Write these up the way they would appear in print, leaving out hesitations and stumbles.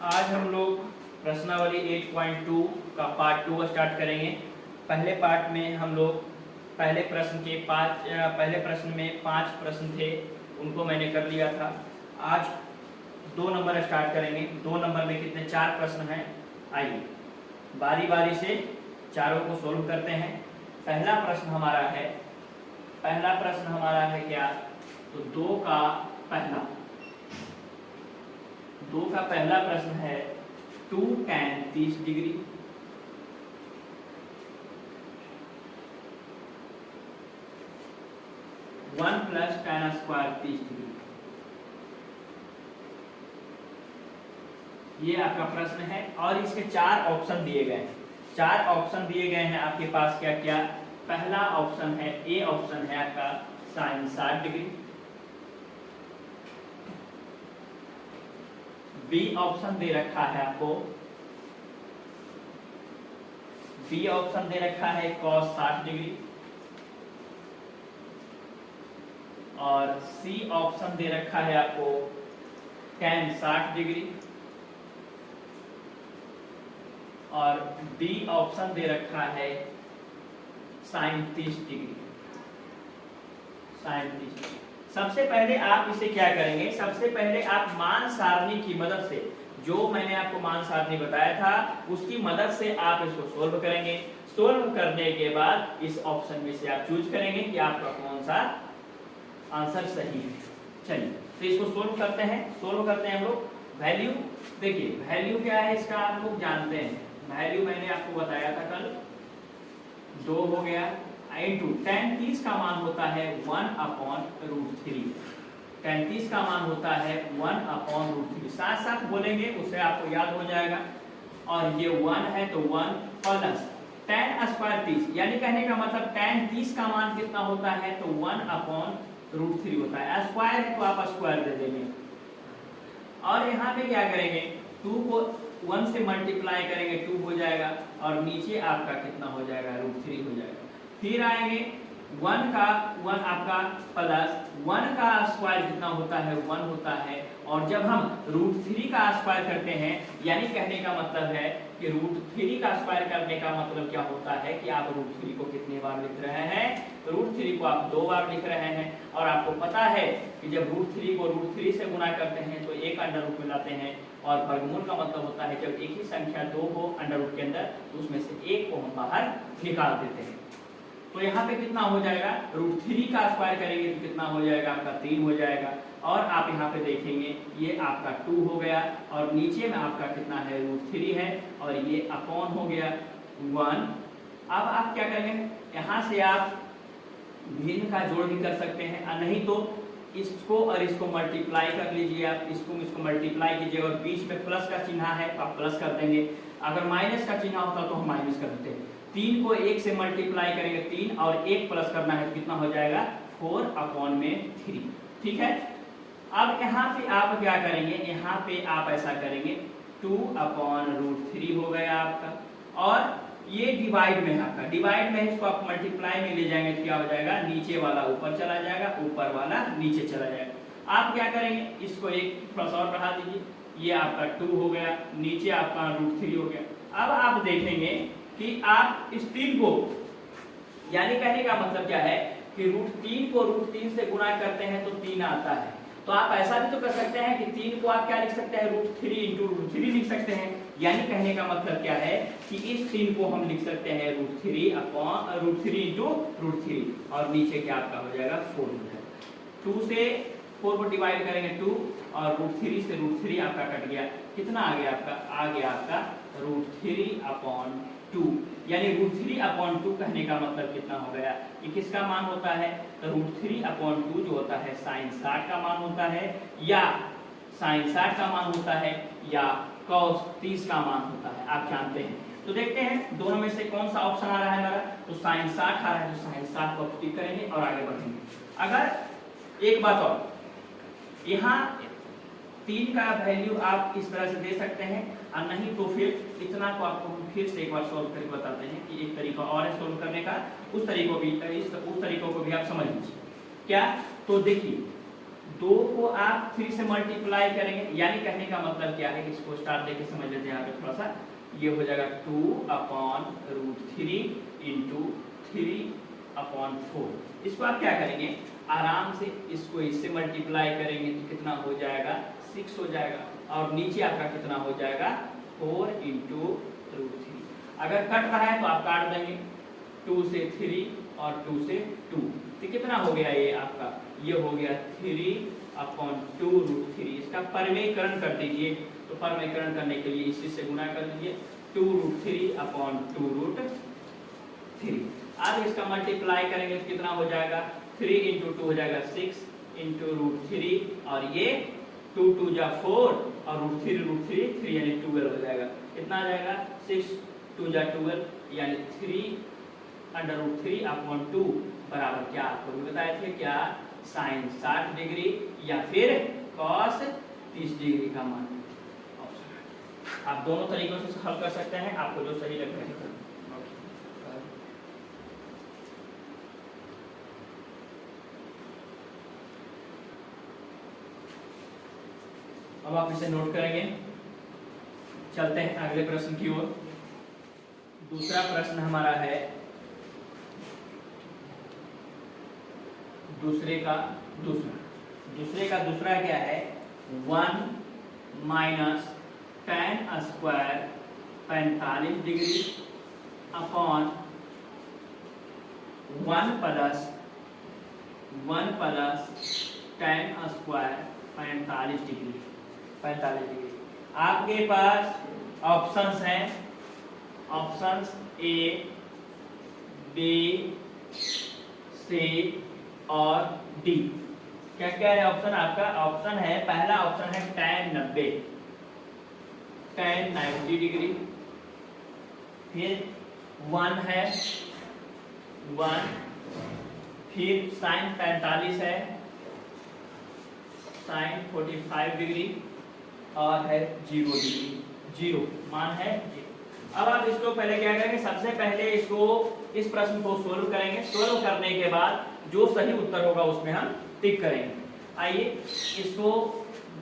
आज हम लोग प्रश्नावली 8.2 का पार्ट 2 स्टार्ट करेंगे। पहले पार्ट में हम लोग पहले प्रश्न में 5 प्रश्न थे, उनको मैंने कर लिया था। आज 2 नंबर स्टार्ट करेंगे। 2 नंबर में कितने 4 प्रश्न हैं। आइए बारी बारी से चारों को सोल्व करते हैं। पहला प्रश्न हमारा है क्या, तो 2 का पहला प्रश्न है 2 tan 30 degree 1 plus tan square 30 degree. ये आपका प्रश्न है और इसके 4 ऑप्शन दिए गए हैं। 4 ऑप्शन दिए गए हैं आपके पास। क्या क्या? पहला ऑप्शन है, ए ऑप्शन है आपका sin 60 डिग्री। बी ऑप्शन दे रखा है आपको, बी ऑप्शन दे रखा है cos 60 डिग्री। और सी ऑप्शन दे रखा है आपको tan 60 डिग्री। और डी ऑप्शन दे रखा है sin 30 डिग्री। सबसे पहले आप इसे क्या करेंगे, सबसे पहले आप मान सारणी की मदद से, जो मैंने आपको मान सारणी बताया था उसकी मदद से आप इसको सोल्व करेंगे। सोल्व करने के बाद इस ऑप्शन में से आप चूज करेंगे कि आपका कौन सा आंसर सही है। चलिए तो इसको सोल्व करते हैं हम लोग। वैल्यू देखिए, वैल्यू क्या है इसका आप लोग जानते हैं। वैल्यू मैंने आपको बताया था कल, 2 हो गया इंटू tan 30 का मान होता है 1/√3। tan 30 का मान होता है 1/√3। साथ साथ बोलेंगे उससे आपको याद हो जाएगा। और ये 1 है तो 1 प्लस tan स्क्वायर 30, यानी कहने का मतलब tan 30 का मान कितना होता है, तो 1/√3 होता है। स्क्वायर है तो आप स्क्वायर दे देंगे। और यहाँ पे क्या करेंगे, 2 को 1 से मल्टीप्लाई करेंगे 2 हो जाएगा। और नीचे आपका कितना हो जाएगा, √3 हो जाएगा। फिर आएंगे 1 आपका प्लस 1 का स्क्वायर कितना होता है, 1 होता है। और जब हम √3 का स्क्वायर करते हैं, यानी कहने का मतलब है कि √3 का स्क्वायर करने का मतलब क्या होता है कि आप √3 को कितने बार लिख रहे हैं, √3 को आप 2 बार लिख रहे हैं। और आपको पता है कि जब √3 को √3 से गुना करते हैं तो एक अंडर रूट में लाते हैं। और वर्गमूल का मतलब होता है जब एक ही संख्या 2 हो अंडर रूट के अंदर तो उसमें से एक को हम बाहर निकाल देते हैं। तो यहाँ पे कितना हो जाएगा, √3 का स्क्वायर करेंगे तो कितना हो जाएगा, आपका 3 हो जाएगा। और आप यहाँ पे देखेंगे ये आपका 2 हो गया और नीचे में आपका कितना है, √3 है। और ये अपॉन हो गया 1। अब आप क्या करेंगे, यहाँ से आप भिन्न का जोड़ भी कर सकते हैं, और नहीं तो इसको और इसको मल्टीप्लाई कर लीजिए। आप इसको मल्टीप्लाई कीजिए और बीच में प्लस का चिन्ह है तो आप प्लस कर देंगे। अगर माइनस का चिन्ह होता तो हम माइनस कर देते हैं। 3 को 1 से मल्टीप्लाई करेंगे 3 और 1 प्लस करना है तो कितना हो जाएगा, 4/3। ठीक है। अब यहाँ पे आप क्या करेंगे, यहाँ पे आप ऐसा करेंगे 2/√3 हो गया आपका। और ये डिवाइड में है आपका, डिवाइड में इसको आप मल्टीप्लाई में ले जाएंगे तो क्या हो जाएगा, नीचे वाला ऊपर चला जाएगा, ऊपर वाला नीचे चला जाएगा। आप क्या करेंगे, इसको एक प्लस और बढ़ा दीजिए, ये आपका 2 हो गया, नीचे आपका √3 हो गया। अब आप देखेंगे कि आप इस 3 को, यानी कहने का मतलब क्या है कि √3 को √3 से गुणा करते हैं तो 3 आता है। तो आप ऐसा भी तो कर सकते हैं कि 3 को आप क्या लिख सकते हैं, √3 × √3 लिख सकते हैं। यानी कहने का मतलब क्या है कि इस 3 को हम लिख सकते हैं √3 × √3। और नीचे क्या आपका हो जाएगा, 4 हो जाएगा। 2 से 4 को डिवाइड करेंगे 2 और √3 से √3 आपका कट गया। कितना आ गया आपका, आ गया आपका √3/2। यानी √3/2 कहने का मतलब कितना हो गया, ये किसका मान होता है, तो √3/2 जो होता है sin 60 का मान होता है, या sin 60 का मान होता है, या cos 30 का मान होता है, आप जानते हैं। तो देखते हैं दोनों में से कौन सा ऑप्शन आ रहा है हमारा, तो sin 60 आ रहा है तो sin 60 को टिक करेंगे और आगे बढ़ेंगे। अगर एक बात और, यहाँ 3 का वैल्यू आप इस तरह से दे सकते हैं, और नहीं तो फिर इतना को आपको फिर से एक बार सोल्व करके बताते हैं कि एक तरीका और है सोल्व करने का। उस तरीकों को भी आप समझ लीजिए। क्या, तो देखिए 2 को आप 3 से मल्टीप्लाई करेंगे, यानी कहने का मतलब क्या है, इसको स्टार देके समझ लेते हैं यहाँ पे थोड़ा सा। ये हो जाएगा 2/√3 इंटू 3/4। इसको आप क्या करेंगे, आराम से इसको इससे मल्टीप्लाई करेंगे तो कितना हो जाएगा, 6 हो जाएगा, और नीचे आपका कितना हो जाएगा, 4 इंटू √3। अगर कट रहा है तो आप काट देंगे, 2 से 3 और 2 से 2, तो कितना हो गया ये आपका, ये हो गया 3/2√3। इसका परमेयकरण कर दीजिए, तो परमेयकरण करने के लिए इसी से गुणा कर दीजिए, 2√3/2√3। अब इसका मल्टीप्लाई करेंगे तो कितना हो जाएगा, 3 इंटू 2 हो जाएगा 6 इंटू √3, और ये 2 2 जा 4 और √3 यानी 12 हो जाएगा। कितना आ जाएगा, 6 2 जा 12 यानी 3/√3/2 बराबर क्या आपको भी बताए थे, क्या साइन 60 डिग्री या फिर कॉस 30 डिग्री का मान। आप दोनों तरीकों से हल कर सकते हैं, आपको जो सही लगता है। अब आप इसे नोट करेंगे। चलते हैं अगले प्रश्न की ओर। दूसरा प्रश्न हमारा है दूसरे का दूसरा क्या है, 1 minus tan square 45 degree upon 1 plus tan square 45 degree. आपके पास ऑप्शंस हैं, ऑप्शंस A, B, C और D। क्या क्या है ऑप्शन, आपका ऑप्शन है, पहला ऑप्शन है tan 90 डिग्री, फिर 1 है 1, फिर sin 45 है, sin 45 डिग्री, और है 0 डिग्री, 0 मान है 0। अब आप इसको पहले क्या करेंगे, सबसे पहले इसको इस प्रश्न को सोल्व करेंगे। सोल्व करने के बाद जो सही उत्तर होगा उसमें हम टिक करेंगे। आइए इसको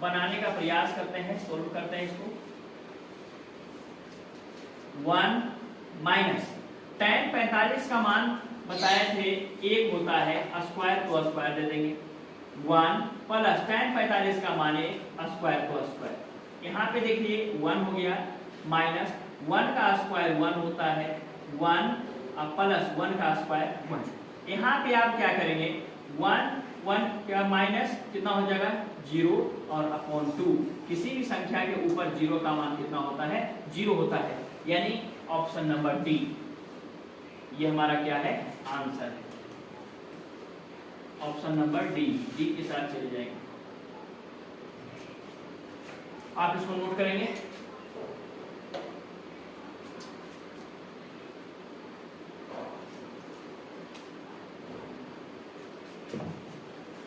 बनाने का प्रयास करते हैं, सोल्व करते हैं इसको। 1 माइनस tan 45 का मान बताए थे 1 होता है, स्क्वायर को स्क्वायर दे देंगे, 1 प्लस tan 45 का मान है स्क्वायर को स्क्वायर। यहाँ पे देखिए 1 हो गया, माइनस 1 का स्क्वायर 1 होता है, 1 प्लस 1 का स्क्वायर 1। यहाँ पे आप क्या करेंगे, 1 क्या माइनस कितना हो जाएगा 0 और अपॉन 2। किसी भी संख्या के ऊपर 0 का मान कितना होता है, 0 होता है, यानी ऑप्शन नंबर डी ये हमारा क्या है, आंसर है। ऑप्शन नंबर डी के साथ चले जाएंगे। आप इसको नोट करेंगे।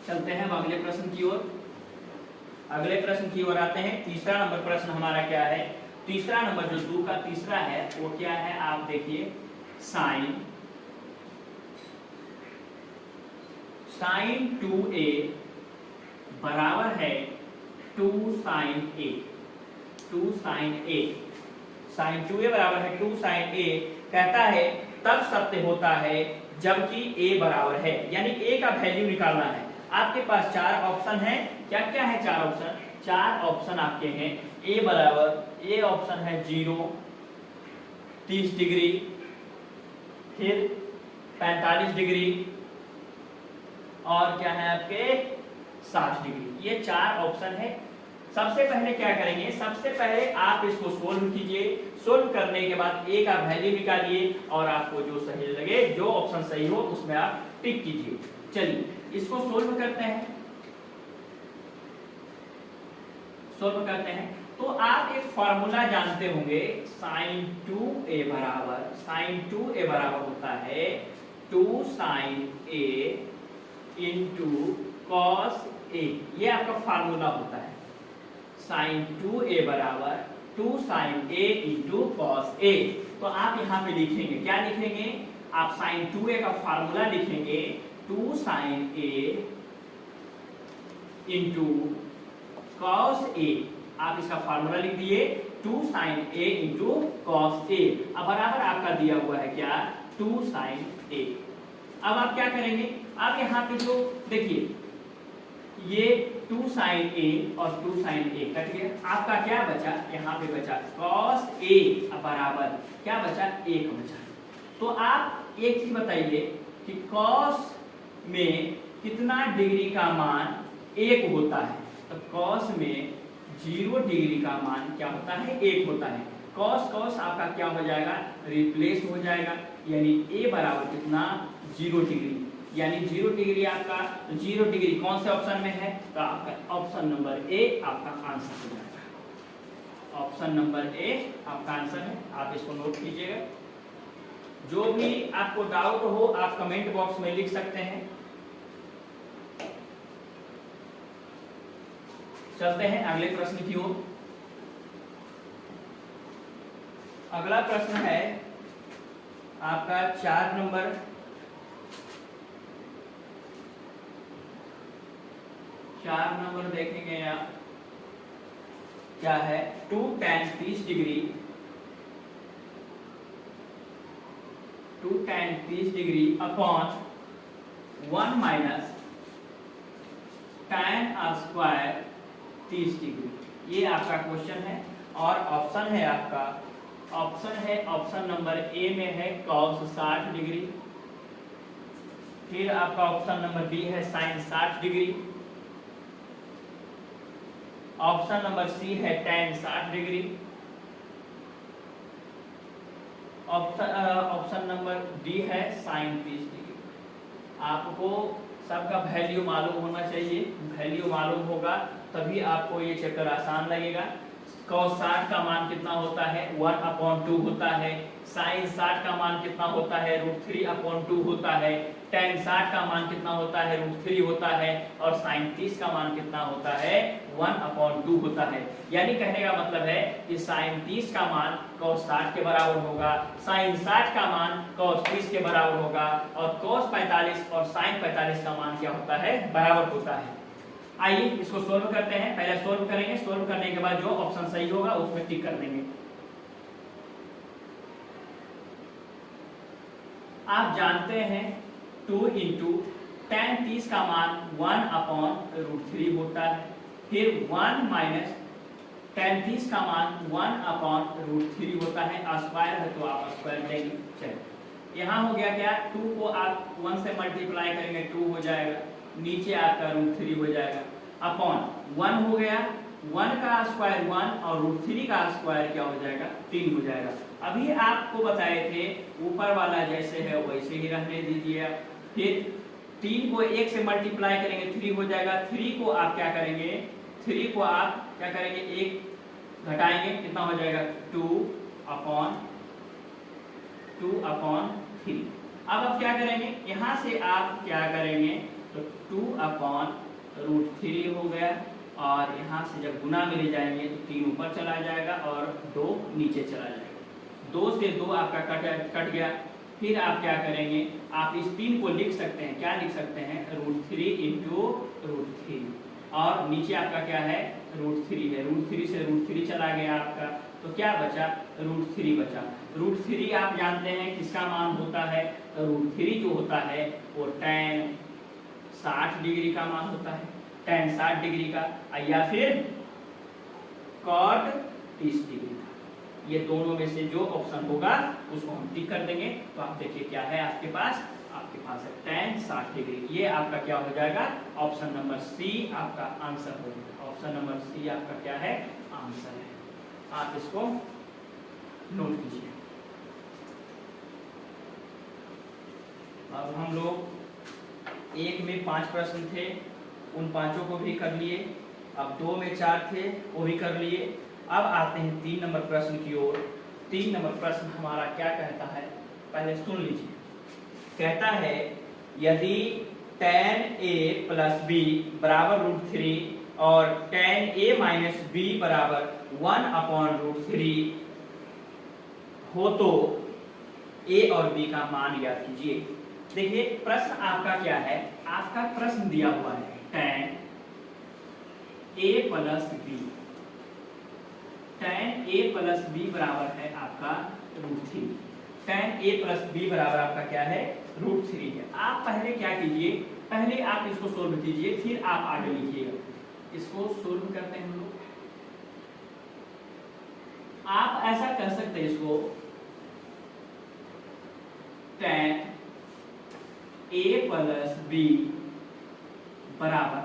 चलते हैं अब अगले प्रश्न की ओर। अगले प्रश्न की ओर आते हैं। तीसरा नंबर प्रश्न हमारा क्या है, तीसरा नंबर जो 2 का तीसरा है वो क्या है, आप देखिए साइन 2a बराबर है 2 sin a। साइन 2a बराबर है 2 sin a कहता है तब सत्य होता है जबकि a बराबर है, यानी a का वैल्यू निकालना है। आपके पास 4 ऑप्शन है, क्या क्या है 4 ऑप्शन, 4 ऑप्शन आपके हैं। a बराबर, a ऑप्शन है 0, 30 डिग्री, फिर 45 डिग्री, और क्या है आपके 60 डिग्री। ये 4 ऑप्शन है। सबसे पहले क्या करेंगे, सबसे पहले आप इसको सोल्व कीजिए। सोल्व करने के बाद a का वैल्यू निकालिए और आपको जो सही लगे, जो ऑप्शन सही हो उसमें आप टिक कीजिए। चलिए इसको सोल्व करते हैं। तो आप एक फॉर्मूला जानते होंगे, sin 2a बराबर होता है 2 sin a into cos a। ये आपका फार्मूला होता है, sin 2a बराबर 2 sin a into cos a। तो आप यहाँ पे लिखेंगे, क्या लिखेंगे, आप sin 2a का फार्मूला लिखेंगे 2 sin a into cos A, आप इसका फॉर्मूला लिख दिए 2 sin a into cos A. अब बराबर आपका दिया हुआ है क्या 2 sin a। अब आप क्या करेंगे, आप यहाँ पे जो देखिए ये 2 sin a और 2 sin a कट गया, आपका क्या बचा, यहाँ पे बचा cos a बराबर क्या बचा 1 बचा। तो आप एक चीज बताइए कि cos में कितना डिग्री का मान 1 होता है, तो cos में 0 डिग्री का मान क्या होता है 1 होता है। cos cos आपका क्या हो जाएगा रिप्लेस हो जाएगा, यानी a बराबर कितना 0 डिग्री, यानी 0 डिग्री आपका 0 डिग्री कौन से ऑप्शन में है, तो आपका ऑप्शन नंबर ए आपका आंसर हो जाएगा। ऑप्शन नंबर ए आपका आंसर है, आप इसको नोट कीजिएगा। जो भी आपको डाउट हो आप कमेंट बॉक्स में लिख सकते हैं। चलते हैं अगले प्रश्न की ओर। अगला प्रश्न है आपका 4 नंबर, देखेंगे आप क्या है 2 tan 30 degree 2 tan 30 degree upon 1 minus tan square 30 degree, ये आपका क्वेश्चन है। और ऑप्शन है आपका, ऑप्शन नंबर ए में है cos 60 डिग्री, फिर आपका ऑप्शन नंबर बी है sin 60 degree, option number C है tan 60 degree, option number D है sin 30 डिग्री। आपको सबका वैल्यू मालूम होना चाहिए, वैल्यू मालूम होगा तभी आपको ये चैप्टर आसान लगेगा। cos 60 का मान कितना होता है 1/2 होता है, sin 60 का मान कितना होता है √3/2 होता है, tan 60 का मान कितना होता है √3 होता है, और sin 30 का मान कितना होता है 1/2 होता है। यानी कहने का मतलब है कि sin 30 का मान cos 60 के बराबर होगा, sin 60 का मान cos 30 के बराबर होगा, और cos 45 और sin 45 का मान क्या होता है बराबर होता है। आइए इसको सोल्व करते हैं। पहले सोल्व करेंगे, सोल्व करने के बाद जो ऑप्शन सही होगा उसमें टिक कर देंगे। आप जानते हैं 2 इंटू tan 30 का मान 1/√3 होता है, फिर 1 माइनस tan 30 का मान 1/√3 होता है, स्क्वायर है तो आप स्क्वायर लेंगे। चलिए यहाँ हो गया क्या, 2 को आप 1 से मल्टीप्लाई करेंगे 2 हो जाएगा, नीचे आपका √3 हो जाएगा, अपॉन 1 हो गया, 1 का स्क्वायर 1 और √3 का स्क्वायर क्या हो जाएगा 3 हो जाएगा। अभी आपको बताए थे ऊपर वाला जैसे है वैसे ही रहने दीजिए। फिर 3 को 1 से मल्टीप्लाई करेंगे 3 हो जाएगा, 3 को आप क्या करेंगे 3 को आप क्या करेंगे 1 घटाएंगे कितना हो जाएगा 2/3। अब आप क्या करेंगे, यहाँ से आप क्या करेंगे तो 2/√3 हो गया, और यहाँ से जब गुना में ले जाएंगे तो 3 ऊपर चला जाएगा और 2 नीचे चला जाएगा। 2 से 2 आपका कट गया। फिर आप क्या करेंगे, आप इस 3 को लिख सकते हैं, क्या लिख सकते हैं √3 इंटू √3, और नीचे आपका क्या है √3 है, √3 से √3 चला गया आपका, तो क्या बचा √3 बचा। √3 आप जानते हैं किसका मान होता है, √3 जो होता है वो tan 60 डिग्री का मान होता है, tan 60 डिग्री का, या फिर cot 30 डिग्री का। ये दोनों में से जो ऑप्शन होगा उसको हम टिक कर देंगे। तो आप देखिए क्या है आपके पास है tan 60 डिग्री। ये आपका क्या हो जाएगा, ऑप्शन नंबर सी आपका आंसर हो जाएगा। ऑप्शन नंबर सी आपका क्या है आंसर है, आप इसको नोट कीजिए। अब हम लोग 1 में 5 प्रश्न थे, उन 5 को भी कर लिए। अब 2 में 4 थे, वो भी कर लिए। अब आते हैं 3 नंबर प्रश्न की ओर। 3 नंबर प्रश्न हमारा क्या कहता है, पहले सुन लीजिए। कहता है यदि tan a प्लस b बराबर √3 और tan a माइनस b बराबर 1/√3 हो तो a और b का मान ज्ञात कीजिए। देखिए प्रश्न आपका क्या है, आपका प्रश्न दिया हुआ है tan ए प्लस बी, tan ए प्लस बी बराबर है आपका √3। tan ए प्लस बी बराबर आपका क्या है, √3 है। आप पहले क्या कीजिए, पहले आप इसको सोल्व कीजिए, फिर आप आगे लिखिएगा। इसको सोल्व करते हैं हम लोग। आप ऐसा कर सकते हैं, इसको tan ए प्लस बी बराबर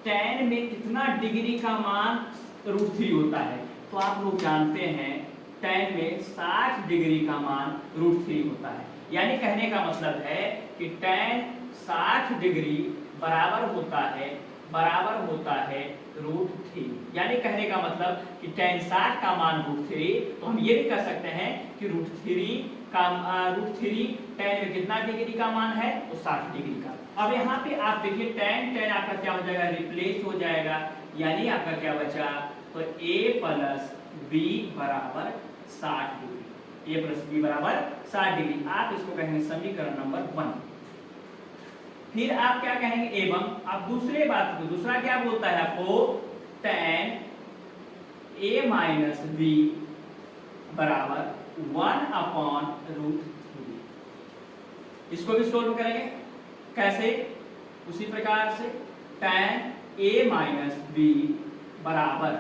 tan में कितना डिग्री का मान √3 होता है, तो आप लोग जानते हैं tan में 60 डिग्री का मान √3 होता है। यानी कहने का मतलब है कि tan 60 डिग्री बराबर होता है √3। यानी कहने का मतलब कि tan 60 का मान √3, तो हम ये भी कह सकते हैं कि √3 tan में कितना डिग्री का मान है, तो 60 डिग्री का। अब यहाँ पे आप देखिए tan आपका क्या हो जाएगा, रिप्लेस हो जाएगा। यानी आपका क्या बचा, तो a प्लस बी बराबर 60 डिग्री, a प्लस बी बराबर 60 डिग्री। आप इसको कहेंगे समीकरण नंबर 1। फिर आप क्या कहेंगे, एवं आप दूसरे बात को, दूसरा क्या बोलता है आपको, tan a माइनस बी बराबर 1/√3। इसको भी सोल्व करेंगे, कैसे, उसी प्रकार से tan a माइनस बी बराबर,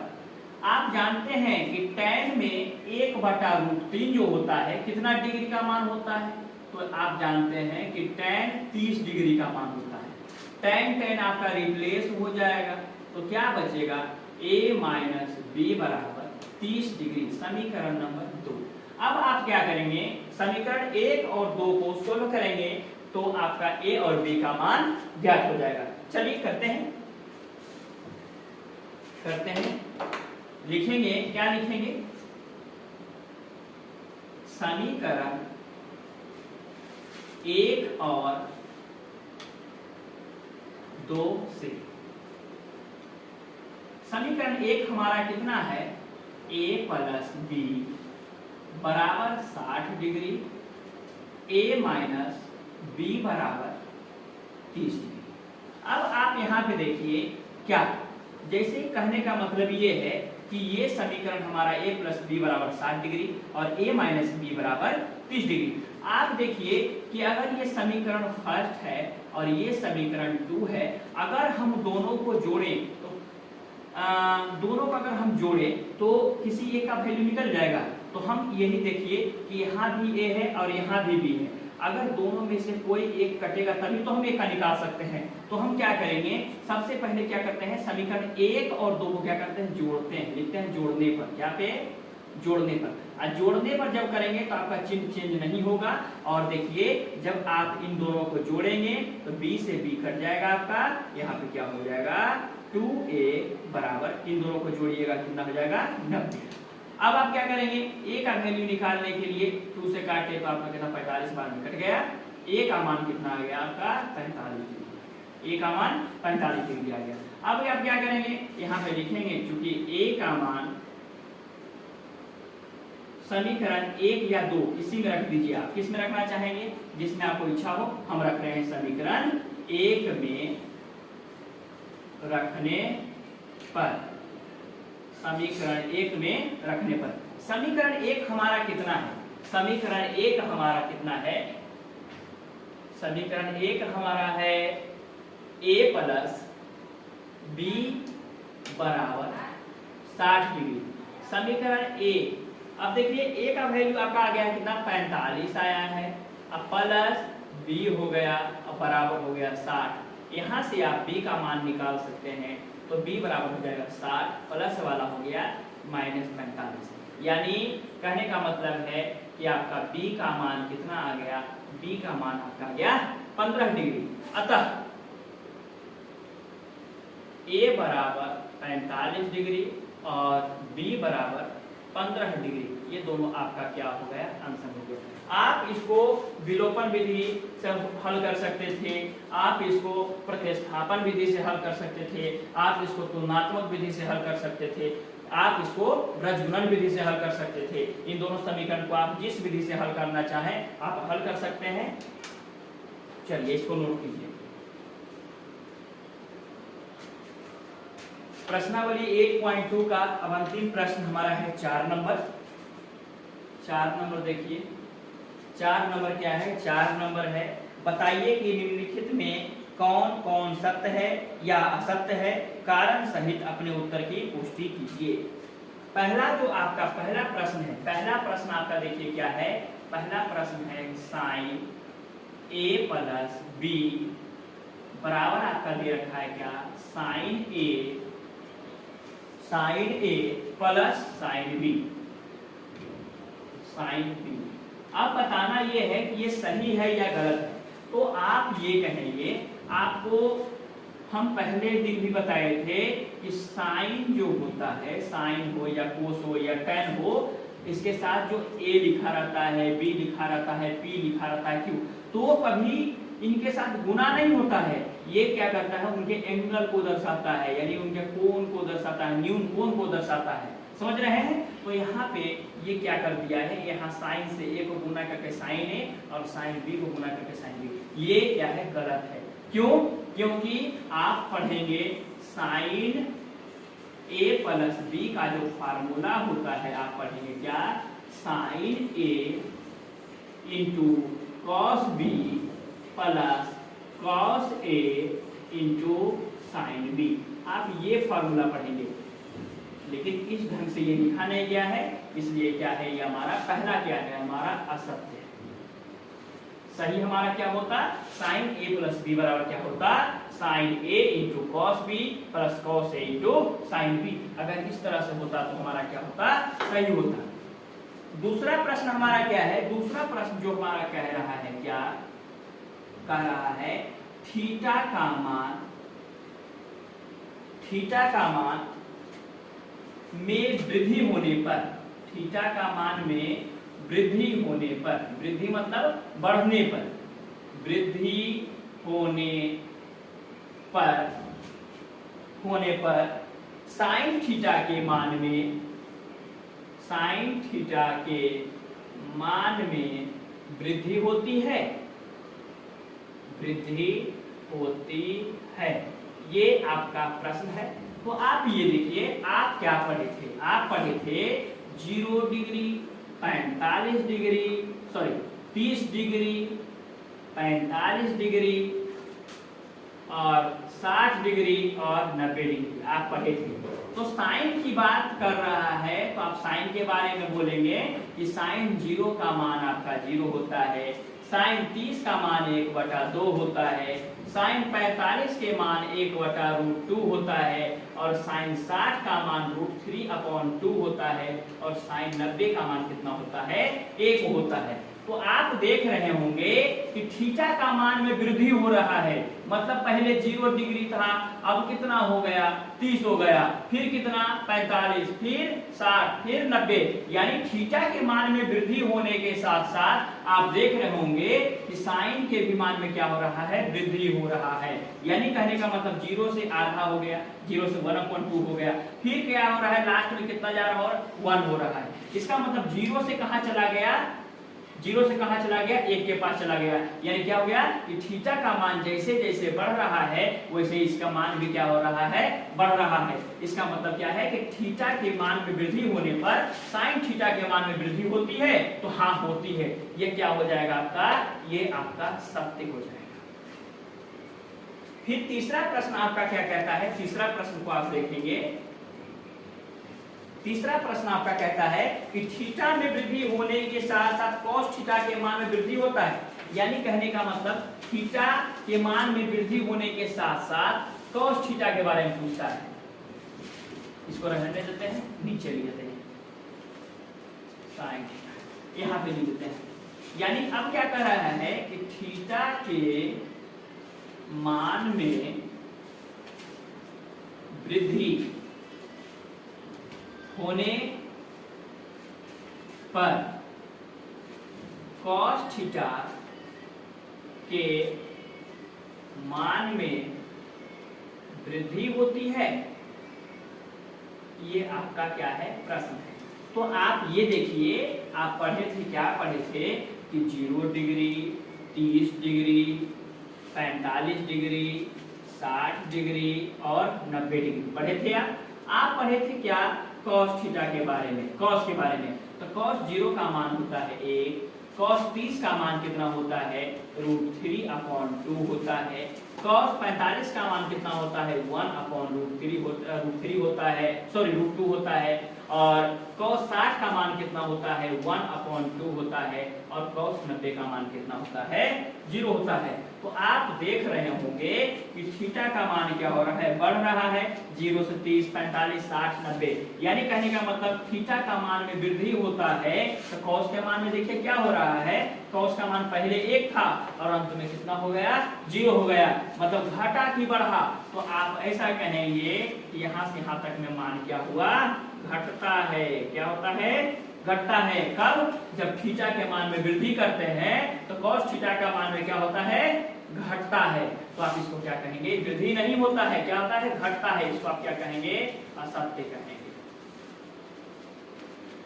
आप जानते हैं कि tan में 1/√3 जो होता है कितना डिग्री का मान होता है, तो आप जानते हैं कि tan 30 डिग्री का मान होता है। tan आपका रिप्लेस हो जाएगा, तो क्या बचेगा, a माइनस बी बराबर 30 डिग्री, समीकरण नंबर 2। अब आप क्या करेंगे, समीकरण 1 और 2 को सोल्व करेंगे, तो आपका a और b का मान ज्ञात हो जाएगा। चलिए करते हैं, लिखेंगे, क्या लिखेंगे, समीकरण 1 और 2 से। समीकरण 1 हमारा कितना है, a प्लस बी बराबर 60 डिग्री, a माइनस बी बराबर 30 डिग्री। अब आप यहाँ पे देखिए, क्या, जैसे कहने का मतलब ये है कि ये समीकरण हमारा a प्लस बी बराबर 60 डिग्री और a माइनस बी बराबर 30 डिग्री। आप देखिए कि अगर ये समीकरण फर्स्ट है और ये समीकरण 2 है, अगर हम दोनों को जोड़ें तो दोनों को अगर हम जोड़ें तो किसी एक का वैल्यू निकल जाएगा। तो हम यही देखिए कि यहाँ भी a है और यहाँ भी b है, अगर दोनों में से कोई एक कटेगा तभी तो हम एक का निकाल सकते हैं। तो हम क्या करेंगे, सबसे पहले क्या करते हैं, समीकरण 1 और 2 को क्या करते हैं, जोड़ते हैं, लिखते हैं जोड़ने पर, क्या पे, जोड़ने पर। और जोड़ने पर जब करेंगे तो आपका चिन्ह चेंज नहीं होगा। और देखिए जब आप इन दोनों को जोड़ेंगे तो b से b कट जाएगा आपका, यहाँ पे क्या हो जाएगा, 2a बराबर, इन दोनों को जोड़िएगा कितना हो जाएगा, 90। अब आप क्या करेंगे, a का वैल्यू निकालने के लिए 2 से काटे तो आपका कितना, 45 बार में कट गया। a का मान कितना आ गया आपका, 45 डिग्री, a का मान 45 डिग्री आ गया। अब आप क्या करेंगे, यहाँ पे लिखेंगे, चूंकि a का मान समीकरण 1 या 2 किसी में रख दीजिए, आप किस में रखना चाहेंगे, जिसमें आपको इच्छा हो। हम रख रहे हैं समीकरण 1 में रखने पर, समीकरण 1 में रखने पर। समीकरण 1 हमारा कितना है, समीकरण 1 हमारा कितना है, समीकरण 1 हमारा है a प्लस बी बराबर 60 डिग्री, समीकरण 1। अब देखिए a का वैल्यू आपका आ गया है कितना, 45 आया है, अब प्लस b हो गया और बराबर हो गया 60। यहाँ से आप b का मान निकाल सकते हैं, तो b बराबर हो जाएगा 60, प्लस वाला हो गया -45। यानी कहने का मतलब है कि आपका b का मान कितना आ गया, b का मान आपका आ गया 15 डिग्री। अतः a बराबर 45 डिग्री और b बराबर 15 डिग्री, ये दोनों आपका क्या हो गया, आंसर हो गया। आप इसको विलोपन विधि से हल कर सकते थे, आप इसको प्रतिस्थापन विधि से हल कर सकते थे, आप इसको तुलनात्मक विधि से हल कर सकते थे, आप इसको रजगुणन विधि से हल कर सकते थे। इन दोनों समीकरण को आप जिस विधि से हल करना चाहें आप हल कर सकते हैं। चलिए इसको नोट कीजिए। प्रश्नावली 1.2 का अब अंतिम प्रश्न हमारा है 4 नंबर। 4 नंबर देखिए, 4 नंबर क्या है? 4 नंबर है, बताइए कि निम्नलिखित में कौन कौन सत्य है या असत्य है, कारण सहित अपने उत्तर की पुष्टि कीजिए। पहला जो आपका पहला प्रश्न है, पहला प्रश्न आपका देखिए क्या है? पहला प्रश्न है साइन a प्लस बी बराबर आपका दे रखा है क्या? Sine a plus sine b, sine b। अब बताना ये है कि ये सही है या गलत है। तो आप ये कहेंगे, आपको हम पहले दिन भी बताए थे कि साइन जो होता है, साइन हो या कोस हो या टेन हो, इसके साथ जो a लिखा रहता है, b लिखा रहता है, p लिखा रहता है, q, तो कभी इनके साथ गुना नहीं होता है। ये क्या करता है? उनके एंगल को दर्शाता है, यानी उनके कोण को दर्शाता है, न्यून कोण को दर्शाता है। समझ रहे हैं? तो यहाँ पे ये क्या कर दिया है? यहाँ साइन से a को गुना करके साइन a और साइन b को गुना करके साइन b। ये क्या है? गलत है। क्यों? क्योंकि आप पढ़ेंगे साइन a प्लस b का जो फार्मूला होता है, आप पढ़ेंगे क्या? Sine a into cos b प्लस कॉस a इंटू साइन b। आप ये फार्मूला पढ़ेंगे, लेकिन इस ढंग से ये लिखा नहीं गया है, इसलिए क्या है? ये हमारा पहला क्या है? हमारा असत्य है। सही हमारा क्या होता? साइन a प्लस b बराबर क्या होता? Sine a into cos b प्लस कॉस a इंटू साइन b। अगर इस तरह से होता तो हमारा क्या होता? सही होता। दूसरा प्रश्न हमारा क्या है? दूसरा प्रश्न जो हमारा कह रहा है क्या? कह रहा है थीटा का मान में वृद्धि होने पर, थीटा का मान में वृद्धि होने पर, वृद्धि मतलब बढ़ने पर, वृद्धि होने पर साइन थीटा के मान में, साइन थीटा के मान में वृद्धि होती है, वृद्धि होती है। ये आपका प्रश्न है। तो आप ये देखिए, आप क्या पढ़े थे? आप पढ़े थे 0 degree, 45 degree, sorry 30 degree, 45 degree और 60 डिग्री और 90 डिग्री आप पढ़े थे। तो साइन की बात कर रहा है, तो आप साइन के बारे में बोलेंगे कि साइन 0 का मान आपका 0 होता है, साइन 30 का मान 1/2 होता है, साइन 45 के मान 1/√2 होता है और साइन 60 का मान √3/2 होता है और साइन 90 का मान कितना होता है? 1 होता है। तो आप देख रहे होंगे कि थीटा का मान में वृद्धि हो रहा है, मतलब पहले 0 डिग्री था, अब कितना हो गया? 30 हो गया, फिर कितना? 45, फिर 60, फिर 90, यानी थीटा के मान में वृद्धि होने के साथ साथ आप देख रहे होंगे कि साइन के भी मान में क्या हो रहा है? वृद्धि हो रहा है। यानी कहने का मतलब 0 से आधा हो गया, 0 से 1/2 हो गया, फिर क्या हो रहा है? लास्ट में कितना जा रहा है? और 1 हो रहा है। इसका मतलब 0 से कहां चला गया? 0 से कहां चला गया? 1 के पास चला गया। यानी क्या हो गया कि थीटा का मान जैसे जैसे बढ़ रहा है वैसे इसका मान भी क्या हो रहा है? बढ़ रहा है। इसका मतलब क्या है कि थीटा के मान में वृद्धि होने पर साइन थीटा के मान में वृद्धि होती है। तो हाँ, होती है। ये क्या हो जाएगा आपका? ये आपका सत्य हो जाएगा। फिर तीसरा प्रश्न आपका क्या कहता है? तीसरा प्रश्न को आप देखेंगे, तीसरा प्रश्न आपका कहता है कि थीटा में वृद्धि होने के साथ साथ cos थीटा के मान में वृद्धि होता है। यानी कहने का मतलब थीटा के मान में वृद्धि होने के साथ साथ cos थीटा के बारे में पूछता है। इसको रहने देते हैं, नीचे लिख देते हैं sin थीटा, यहां पे लिख देते हैं। यानी अब क्या कह रहा है कि थीटा के मान में वृद्धि होने पर cos थीटा के मान में वृद्धि होती है। ये आपका क्या है? प्रश्न है। तो आप ये देखिए, आप पढ़े थे, क्या पढ़े थे कि 0 डिग्री, 30 डिग्री, 45 डिग्री, 60 डिग्री और 90 डिग्री पढ़े थे आप पढ़े थे क्या cos थीटा के बारे में, cos के बारे में। तो cos 0 का मान होता है 1, cos 30 का मान कितना होता है √3/2 होता है, cos 45 का मान कितना होता है 1/√3 होता है, सॉरी √2 होता है, और cos 60 का मान कितना होता है 1/2 होता है, और cos 90 का मान कितना होता है 0 होता है। तो आप देख रहे होंगे कि थीटा का मान क्या हो रहा है, बढ़ रहा है 0 से 30, 45, 60, 90, यानी कहने का मतलब थीटा का मान में वृद्धि होता है। तो cos के मान में देखिए क्या हो रहा है, cos का मान पहले 1 था और अंत में कितना हो गया 0 हो गया, मतलब घटा कि बढ़ा। तो आप ऐसा कहेंगे कि यहाँ से यहाँ तक में मान क्या हुआ, घटता है। क्या होता है, घटता है। कब, जब थीटा के मान में वृद्धि करते हैं तो cos थीटा का मान में क्या होता है, घटता है। तो आप इसको क्या कहेंगे, वृद्धि नहीं होता है, क्या होता है, घटता है। इसको आप क्या कहेंगे, असत्य कहेंगे।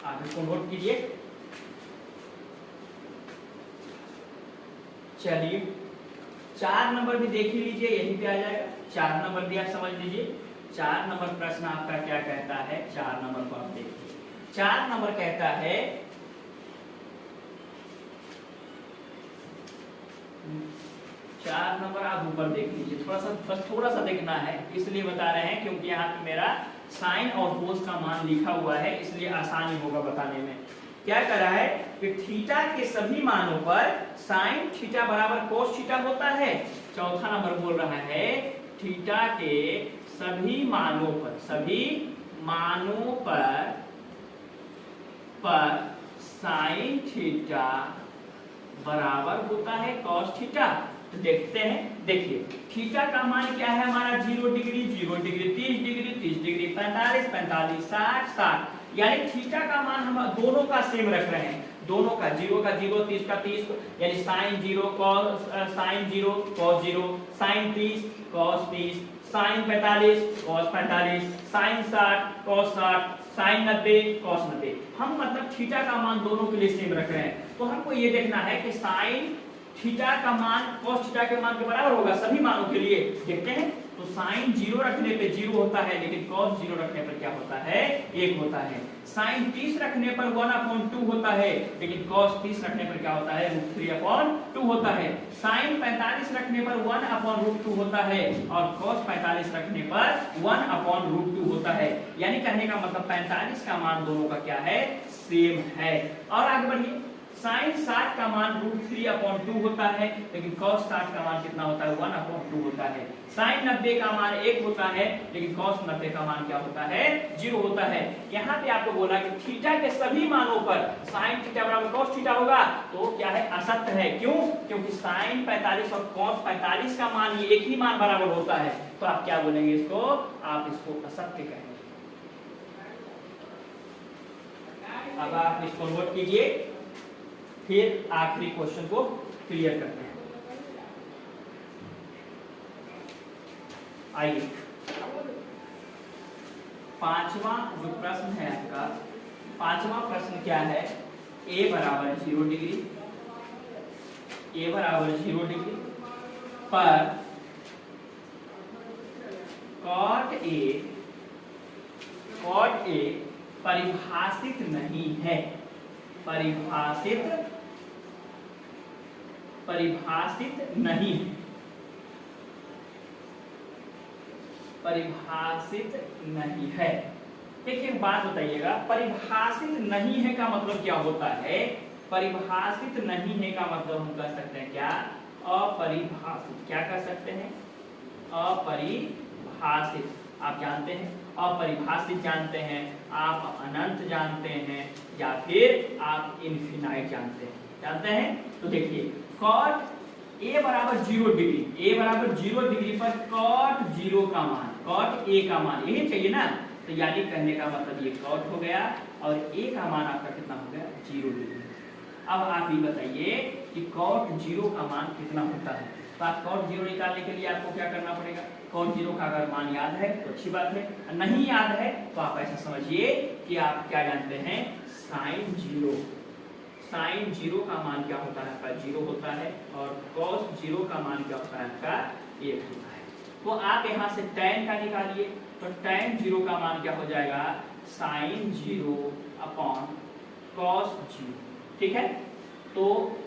आप इसको नोट कीजिए। चलिए 4 नंबर भी देख ही लीजिए, यहीं पे आ जाएगा। 4 नंबर दिया, समझ लीजिए। 4 नंबर प्रश्न आपका क्या कहता है, 4 नंबर को आप देखिए। 4 नंबर कहता है 4 नंबर आप ऊपर देख लीजिए, थोड़ा सा देखना है, इसलिए बता रहे हैं क्योंकि यहाँ पे मेरा साइन और कोस का मान लिखा हुआ है, इसलिए आसानी होगा बताने में। क्या कर रहा है कि थीटा के सभी मानों पर साइन थीटा बराबर कोस थीटा होता है। चौथा नंबर बोल रहा है थीटा के सभी मानों पर साइन थीटा बराबर होता है कॉस थीटा। तो देखते हैं, देखिए थीटा का मान क्या है हमारा 0 डिग्री, 0 डिग्री, 30 डिग्री, 30 डिग्री, 45, 45, 60, 60, यानी थीटा का मान हम दोनों का सेम रख रहे हैं, दोनों का, 0 का 0, 30 का 30, यानी sine 0 cos sine 0 cos 0, sine 30 cos 30, sine 45 cos 45, sine 60 cos 60, sine 90 cos 90। हम मतलब थीटा का मान दोनों के लिए सेम रख रहे हैं। तो हमको ये देखना है कि साइन थीटा का मान cos थीटा के मान के बराबर होगा सभी मानों के लिए। देखते हैं, तो साइन 0 रखने पे 0 होता है, लेकिन cos 0 रखने पर क्या होता है, 1 होता है। साइन 30 रखने पर 1/2 होता है, लेकिन cos 30 रखने पर क्या होता है, √3/2 होता है। साइन 45 रखने पर 1/√2 होता है, और cos 45 रखने पर 1/√2 होता है। यानी कहने का मतलब 45 का मान दोनों का क्या है, सेम है। और आगे बढ़िए, साइन 60 का मान √3/2 होता है, लेकिन cos 60 का मान कितना होता है, 1/2 होता है। साइन 90 का मान 1 होता है, लेकिन cos 90 का मान क्या होता है, 0 होता है। यहाँ पे आपको बोला कि थीटा के सभी मानों पर साइन थीटा बराबर cos थीटा होगा, तो क्या है, असत्य है। क्यों, क्योंकि साइन 45 और cos 45 का मान ये एक ही मान बराबर होता है। तो आप क्या बोलेंगे इसको, आप इसको असत्य कहेंगे। अब आप इसको नोट कीजिए, फिर आखिरी क्वेश्चन को क्लियर करते हैं। आइए, 5वां जो प्रश्न है आपका, 5वां प्रश्न क्या है, a बराबर 0 डिग्री, a बराबर 0 डिग्री पर cot a परिभाषित नहीं है, परिभाषित नहीं है, परिभाषित नहीं है। एक बात बताइएगा, परिभाषित नहीं है का मतलब क्या होता है, परिभाषित नहीं है का मतलब हम कह सकते हैं क्या, अपरिभाषित। क्या कह सकते हैं, अपरिभाषित। आप जानते हैं, अपरिभाषित जानते हैं, आप अनंत जानते हैं, या फिर आप इनफिनाइट जानते हैं। तो देखिए cot a बराबर 0 डिग्री, a बराबर 0 डिग्री पर cot 0 का मान, cot a का मान यही चाहिए ना। तो यानी कहने का मतलब ये cot हो गया, और a का मान आपका कितना हो गया, 0 डिग्री। अब आप ये बताइए कि cot 0 का मान कितना होता है। तो आप cot 0 निकालने के लिए आपको क्या करना पड़ेगा, cot 0 का अगर मान याद है तो अच्छी बात है, नहीं याद है तो आप ऐसा समझिए कि आप क्या जानते हैं, साइन 0। साइन 0 का मान क्या होता है आपका, 0 होता है, और cos 0 का मान क्या होता है आपका, 1 होता है। तो आप यहाँ से tan का निकालिए, तो tan 0 का मान क्या हो जाएगा, sin 0 अपॉन cos 0, ठीक है। तो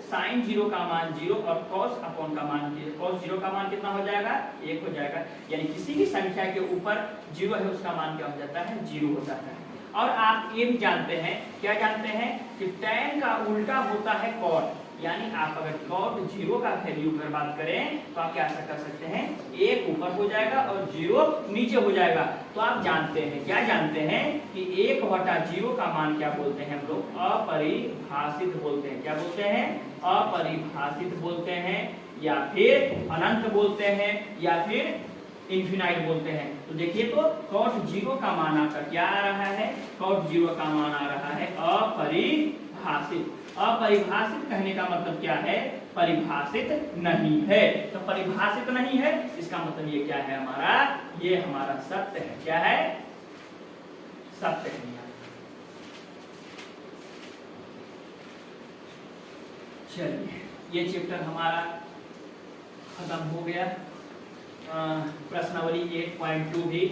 sin 0 का मान 0 और cos अपॉन का मान, cos 0 का मान कितना हो जाएगा, 1 हो जाएगा। यानी किसी भी संख्या के ऊपर 0 है उसका मान क्या हो जाता है, 0 हो जाता है। और आप ये भी जानते हैं, क्या जानते हैं कि tan का उल्टा होता है cot, यानी आप अगर cot 0 का वैल्यू पर बात करें तो आप क्या कर सकते हैं, 1 ऊपर हो जाएगा और 0 नीचे हो जाएगा। तो आप जानते हैं, क्या जानते हैं कि 1/0 का मान क्या बोलते हैं हम लोग, अपरिभाषित बोलते हैं। क्या बोलते हैं, अपरिभाषित बोलते हैं, या फिर अनंत बोलते हैं, या फिर इन्फिनाइट बोलते हैं। तो देखिए, तो cot 0 का मान आपका क्या आ रहा है, cot 0 का मान आ रहा है अपरिभाषित। अपरिभाषित कहने का मतलब क्या है, परिभाषित नहीं है। तो परिभाषित नहीं है इसका मतलब ये क्या है हमारा, ये हमारा सत्य है। क्या है, सत्य है। चलिए, ये चैप्टर हमारा खत्म हो गया। प्रश्नावली 8.2 भी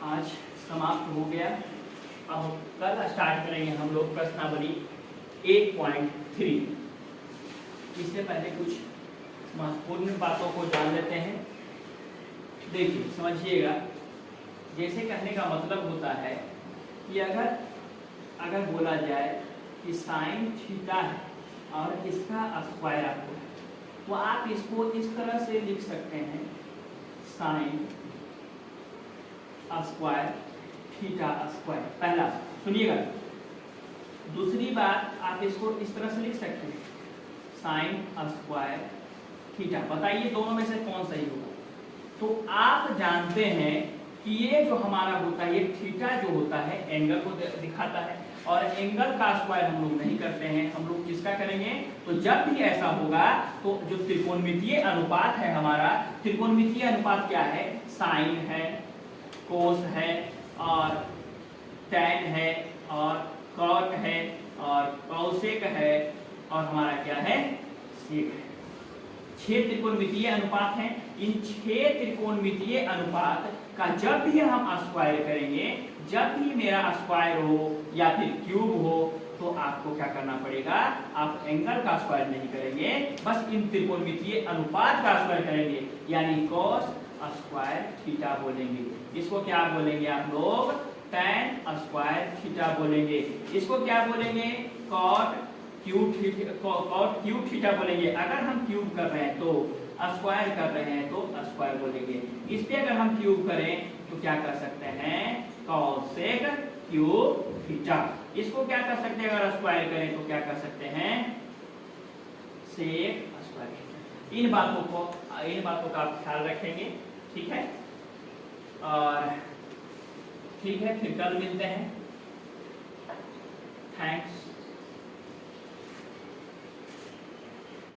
आज समाप्त हो गया। अब कल स्टार्ट करेंगे हम लोग प्रश्नावली 8.3। इससे पहले कुछ महत्वपूर्ण बातों को जान लेते हैं। देखिए, समझिएगा, जैसे कहने का मतलब होता है कि अगर बोला जाए कि साइन थीटा है और इसका स्क्वायर आपको है, तो आप इसको इस तरह से लिख सकते हैं, साइन स्क्वायर थीटा स्क्वायर। पहला सुनिएगा। दूसरी बात, आप इसको इस तरह से लिख सकते हैं, साइन स्क्वायर थीटा। बताइए दोनों में से कौन सही होगा। तो आप जानते हैं कि ये जो हमारा होता है, ये थीटा जो होता है एंगल को दिखाता है, और एंगल का स्क्वायर हम लोग नहीं करते हैं। हम लोग किसका करेंगे, तो जब भी ऐसा होगा तो जो त्रिकोणमितीय अनुपात है हमारा, त्रिकोणमितीय अनुपात क्या है, साइन है, कोस है, और tan है, और cot है, और कौसेक है, और हमारा क्या है, सेक है। 6 त्रिकोणमितीय अनुपात हैं। इन 6 त्रिकोणमितीय अनुपात का जब भी हम स्क्वायर करेंगे, जब भी मेरा स्क्वायर हो या फिर क्यूब हो, तो आपको क्या करना पड़ेगा, आप एंगल का स्क्वायर नहीं करेंगे, बस इन त्रिकोणमितीय अनुपात का स्क्वायर करेंगे, यानी cos स्क्वायर थीटा बोलेंगे। इसको क्या बोलेंगे आप लोग, tan स्क्वायर थीटा बोलेंगे। इसको क्या बोलेंगे, cot क्यूब थीटा बोलेंगे। अगर हम क्यूब कर रहे हैं तो स्क्वायर कर रहे हैं तो स्क्वायर बोलेंगे। इस पे अगर हम क्यूब करें तो क्या कर सकते हैं, cosec क्यूब थीटा। इसको क्या कर सकते हैं, अगर स्क्वायर करें तो क्या कर सकते हैं, sec स्क्वायर। इन बातों का आप ख्याल रखेंगे, ठीक है। और ठीक है, फिर कल मिलते हैं। थैंक्स।